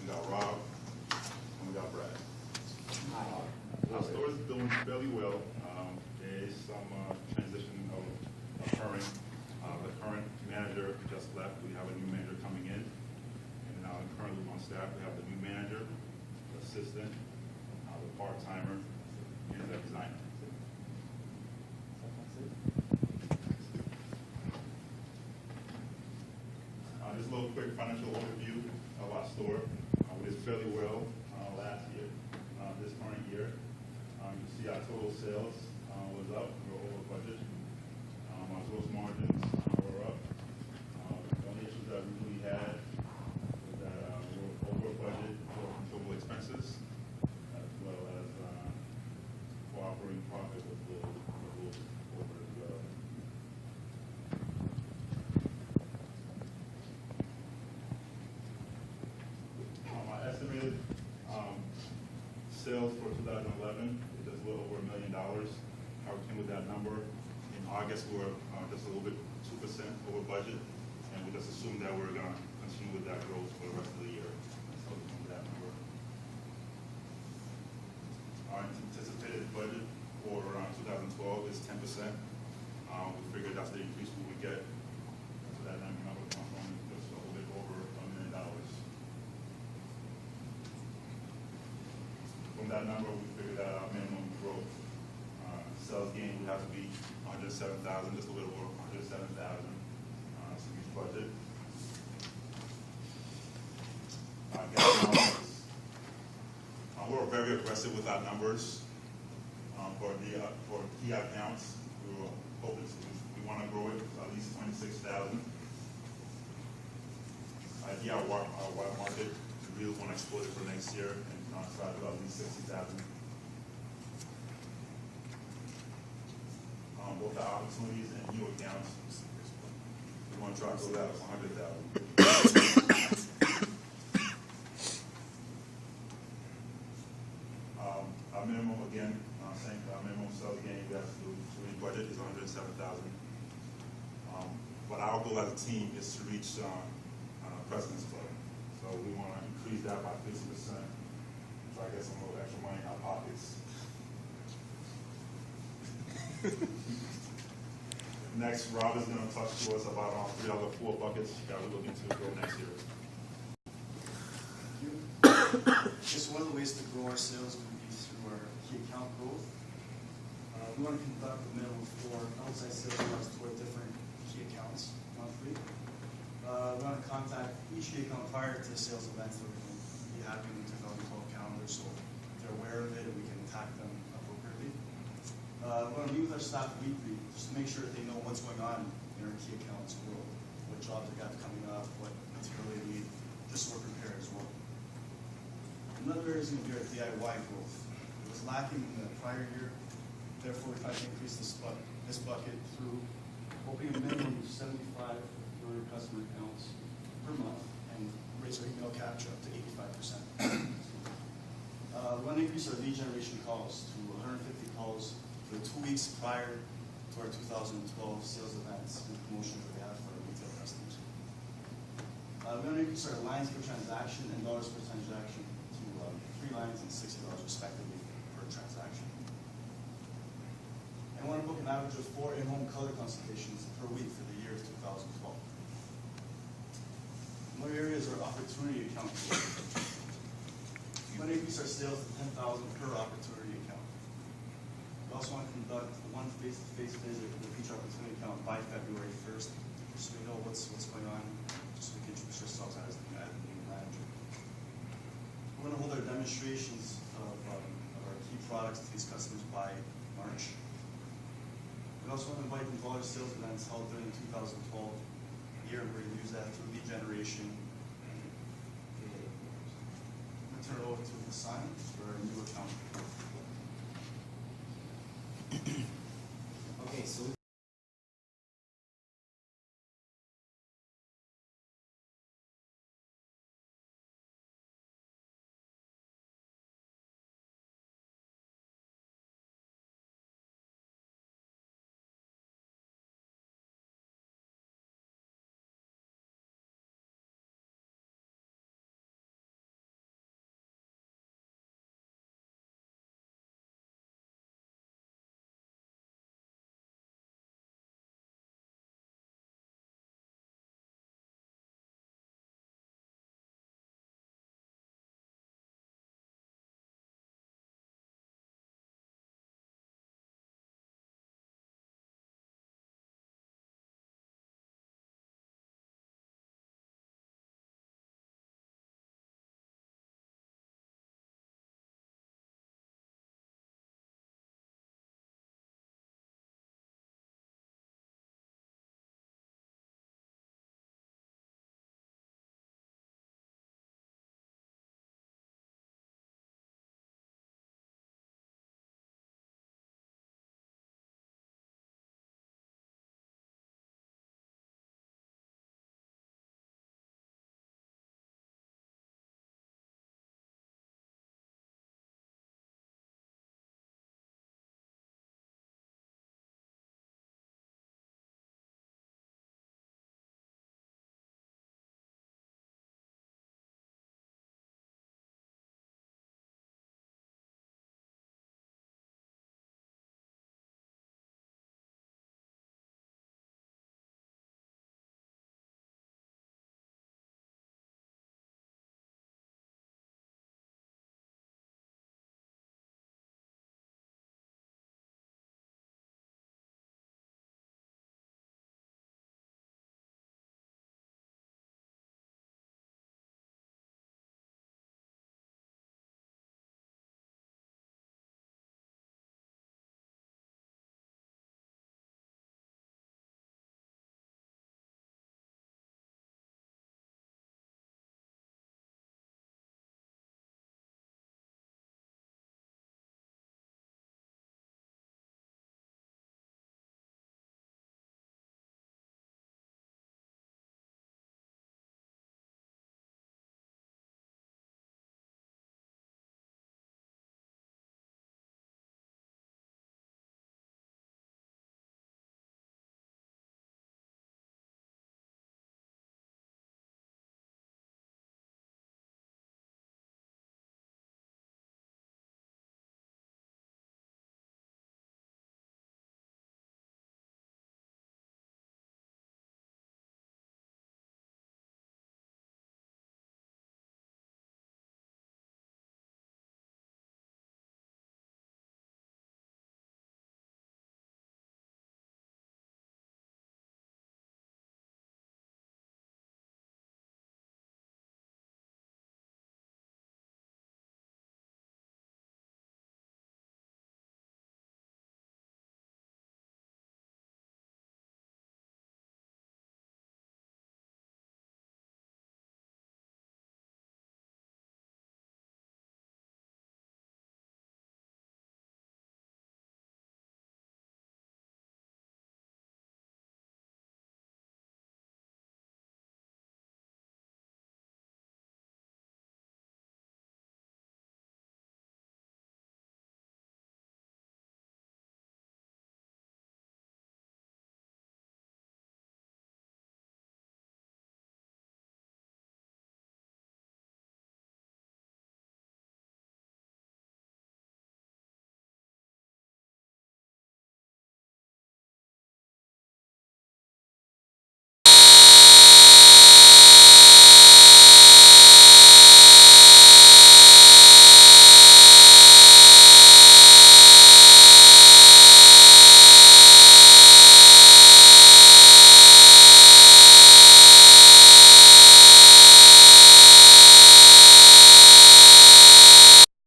we got Rob, and we got Brad. Our store is doing fairly well. There is some transition occurring. The current manager just left. We have a new manager coming in. And currently on staff, we have the new manager, the assistant, the part-timer, and the designer. Just a little quick financial overview of our store. We did fairly well last year, this current year. You see our total sales was up, we were over budget. Our gross margins were up. The only issues that we really had was that we were over budget for controllable expenses, as well as for operating profit was a little over as well. Our estimated sales for 2011 is just a little over $1 million. How we came with that number? In August, we were just a little bit 2% over budget, and we just assumed that we're going to continue with that growth for the rest of the year. That's how we came with that number. Our anticipated budget for 2012 is 10%. We figured that's the increase we would get. So that number comes from just a little bit over $1 million. From that number, we figured that our minimum growth sales gain would have to be 107,000, just a little over 107,000 to reach budget. We're very aggressive with our numbers for key accounts. We were hoping we want to grow it to at least 26,000. Our wide market, we really want to exploit it for next year and try to at least 60,000. Both the opportunities and new accounts, we want to try to go that to 100,000. Our minimum, again, same, our minimum sales gain we have to do to reach budget is 107,000. But our goal as a team is to reach President's Club. So we want to increase that by 50%. Try to get some little extra money in our pockets. Next, Rob is going to talk to us about our 3 other 4 buckets that we're looking to grow next year. Just one of the ways to grow our sales would be through our key account growth. We want to conduct a minimum of 4 outside sales reps to our different key accounts monthly. We want to contact each key account prior to the sales events that we're going to be having in the 2012 calendar, so they're aware of it and we can attack them appropriately. We want to meet with our staff weekly just to make sure that they know what's going on in our key accounts world, what jobs they got coming up, what material they need, just so we're prepared as well. Another area is going to be our DIY growth. It was lacking in the prior year, therefore we try to increase this bucket through opening a minimum of 75 customer accounts per month and raise our email capture up to 85%. We want to increase our lead generation calls to 150 calls for the 2 weeks prior to our 2012 sales events and promotions that we have for our retail customers. We want to increase our lines per transaction and dollars per transaction to 3 lines and $60 respectively per transaction. And we want to book an average of 4 in-home color consultations per week for the year of 2012. Another area is our opportunity account. We want to increase our sales to 10,000 per opportunity account. We also want to conduct 1 face-to-face visit with each opportunity account by February 1st, so we know what's going on, just so we can introduce ourselves as the new manager. We want to hold our demonstrations of our key products to these customers by March. We also want to invite them to all our sales events held during the 2012 year. We're going to use that for lead generation. I'm going to turn it over to Hassan for our new account. Okay, so we